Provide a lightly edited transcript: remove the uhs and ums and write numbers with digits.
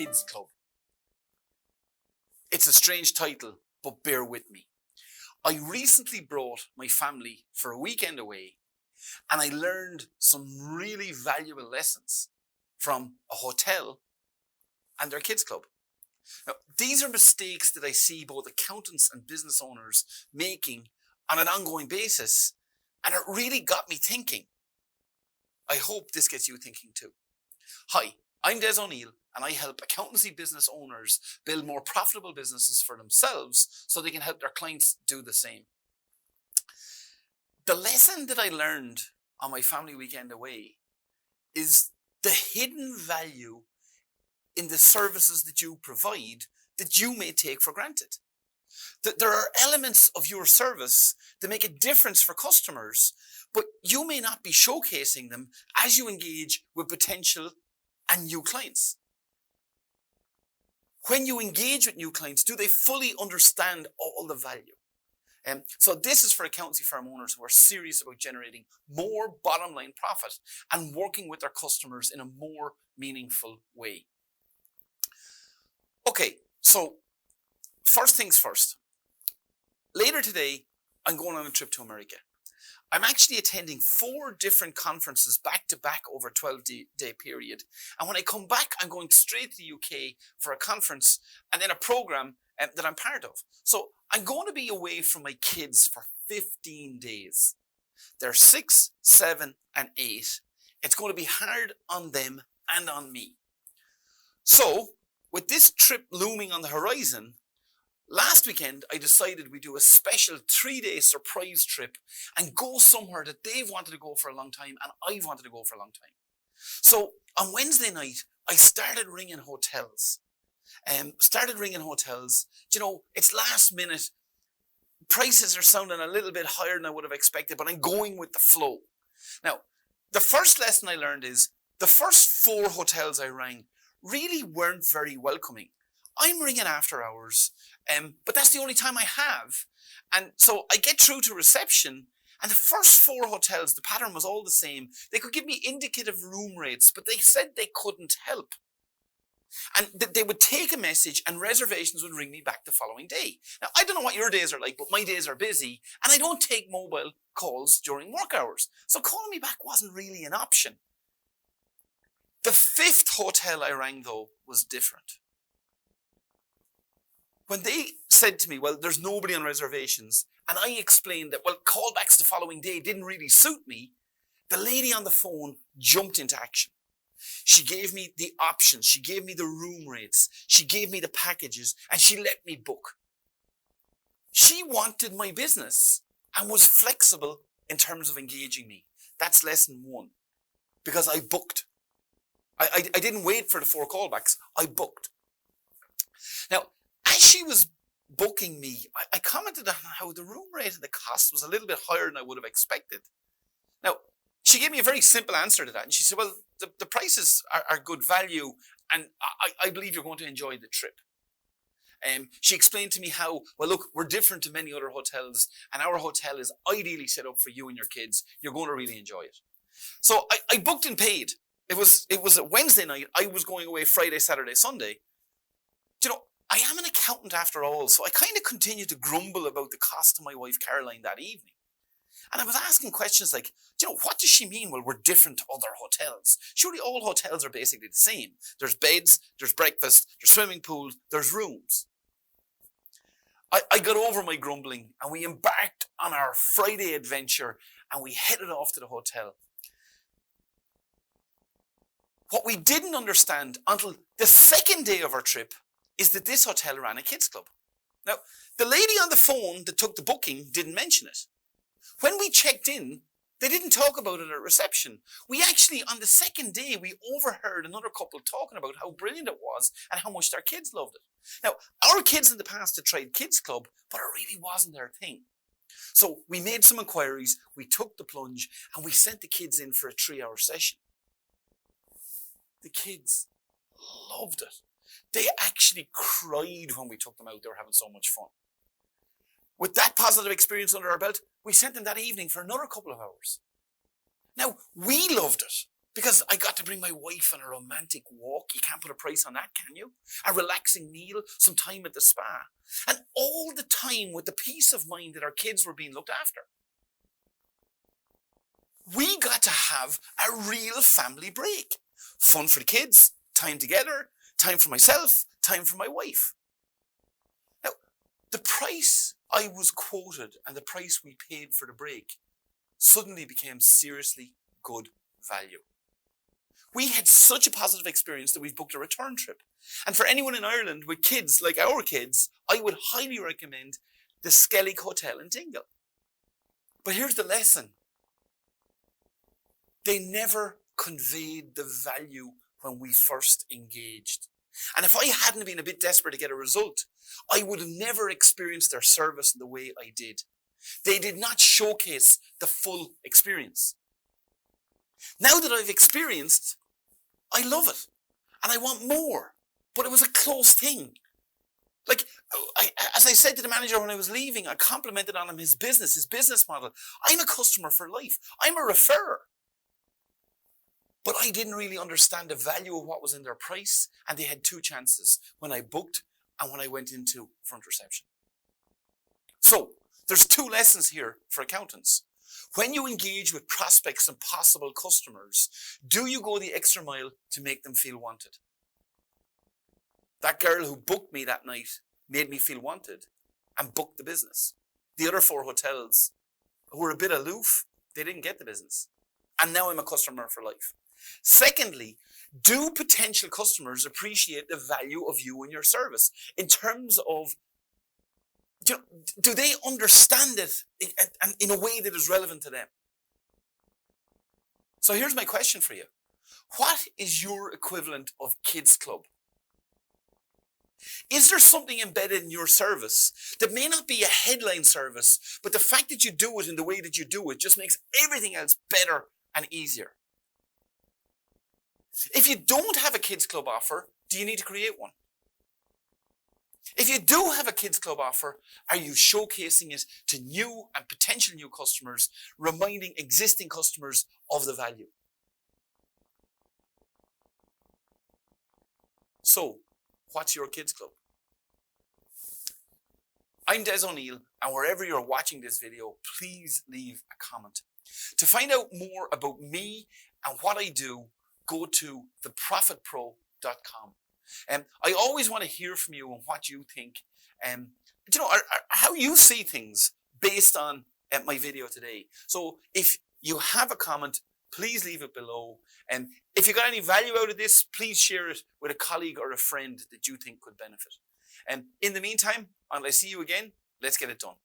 Kids Club. It's a strange title, but bear with me. I recently brought my family for a weekend away, and I learned some really valuable lessons from a hotel and their kids club. Now, these are mistakes that I see both accountants and business owners making on an ongoing basis, and it really got me thinking. I hope this gets you thinking too. Hi, I'm Des O'Neill, and I help accountancy business owners build more profitable businesses for themselves so they can help their clients do the same. The lesson that I learned on my family weekend away is the hidden value in the services that you provide that you may take for granted. That there are elements of your service that make a difference for customers, but you may not be showcasing them as you engage with potential and new clients. When you engage with new clients, do they fully understand all the value? So this is for accountancy firm owners who are serious about generating more bottom line profit and working with their customers in a more meaningful way. Okay, so first things first. Later today, I'm going on a trip to America. I'm actually attending 4 different conferences back to back over a 12-day period. And when I come back, I'm going straight to the UK for a conference and then a program that I'm part of. So I'm going to be away from my kids for 15 days. They're 6, 7, and 8. It's going to be hard on them and on me. So with this trip looming on the horizon, last weekend, I decided we'd do a special 3-day surprise trip and go somewhere that they've wanted to go for a long time and I've wanted to go for a long time. So on Wednesday night, I started ringing hotels. You know, it's last minute. Prices are sounding a little bit higher than I would have expected, but I'm going with the flow. Now, the first lesson I learned is the first 4 hotels I rang really weren't very welcoming. I'm ringing after hours, but that's the only time I have. And so I get through to reception, and the first 4 hotels, the pattern was all the same. They could give me indicative room rates, but they said they couldn't help. And they would take a message and reservations would ring me back the following day. Now, I don't know what your days are like, but my days are busy, and I don't take mobile calls during work hours. So calling me back wasn't really an option. The 5th hotel I rang, though, was different. When they said to me, well, there's nobody on reservations, and I explained that, well, callbacks the following day didn't really suit me, the lady on the phone jumped into action. She gave me the options, she gave me the room rates, she gave me the packages, and she let me book. She wanted my business and was flexible in terms of engaging me. That's lesson 1, because I booked. I didn't wait for the 4 callbacks, I booked. Now, as she was booking me, I commented on how the room rate and the cost was a little bit higher than I would have expected. Now, she gave me a very simple answer to that. And she said, well, the prices are good value, and I believe you're going to enjoy the trip. She explained to me how, well, look, we're different to many other hotels, and our hotel is ideally set up for you and your kids. You're going to really enjoy it. So I booked and paid. It was a Wednesday night. I was going away Friday, Saturday, Sunday. You know, I am an accountant after all, so I kind of continued to grumble about the cost to my wife, Caroline, that evening. And I was asking questions like, you know, what does she mean? Well, we're different to other hotels. Surely all hotels are basically the same. There's beds, there's breakfast, there's swimming pools, there's rooms. I got over my grumbling and we embarked on our Friday adventure and we headed off to the hotel. What we didn't understand until the second day of our trip is that this hotel ran a kids club. Now, the lady on the phone that took the booking didn't mention it. When we checked in, they didn't talk about it at reception. We actually, on the second day, we overheard another couple talking about how brilliant it was and how much their kids loved it. Now, our kids in the past had tried Kids Club, but it really wasn't their thing. So we made some inquiries, we took the plunge, and we sent the kids in for a 3-hour session. The kids loved it. They actually cried when we took them out. They were having so much fun. With that positive experience under our belt, we sent them that evening for another couple of hours. Now, we loved it. Because I got to bring my wife on a romantic walk. You can't put a price on that, can you? A relaxing meal, some time at the spa. And all the time with the peace of mind that our kids were being looked after. We got to have a real family break. Fun for the kids, time together, time for myself, time for my wife. Now, the price I was quoted and the price we paid for the break suddenly became seriously good value. We had such a positive experience that we've booked a return trip. And for anyone in Ireland with kids like our kids, I would highly recommend the Skellig Hotel in Dingle. But here's the lesson. They never conveyed the value when we first engaged. And if I hadn't been a bit desperate to get a result, I would have never experienced their service in the way I did. They did not showcase the full experience. Now that I've experienced, I love it. And I want more. But it was a close thing. Like, as I said to the manager when I was leaving, I complimented on him his business model. I'm a customer for life. I'm a referrer. But I didn't really understand the value of what was in their price. And they had two chances, when I booked and when I went into front reception. So, there's two lessons here for accountants. When you engage with prospects and possible customers, do you go the extra mile to make them feel wanted? That girl who booked me that night made me feel wanted and booked the business. The other 4 hotels who were a bit aloof, they didn't get the business. And now I'm a customer for life. Secondly, do potential customers appreciate the value of you and your service in terms of, do they understand it in a way that is relevant to them? So here's my question for you. What is your equivalent of Kids Club? Is there something embedded in your service that may not be a headline service, but the fact that you do it in the way that you do it just makes everything else better and easier? If you don't have a Kids Club offer, do you need to create one? If you do have a Kids Club offer, are you showcasing it to new and potential new customers, reminding existing customers of the value? So, what's your Kids Club? I'm Des O'Neill, and wherever you're watching this video, please leave a comment. To find out more about me and what I do, go to theprofitpro.com. I always want to hear from you and what you think. How you see things based on my video today. So if you have a comment, please leave it below. And if you got any value out of this, please share it with a colleague or a friend that you think could benefit. And in the meantime, until I see you again, let's get it done.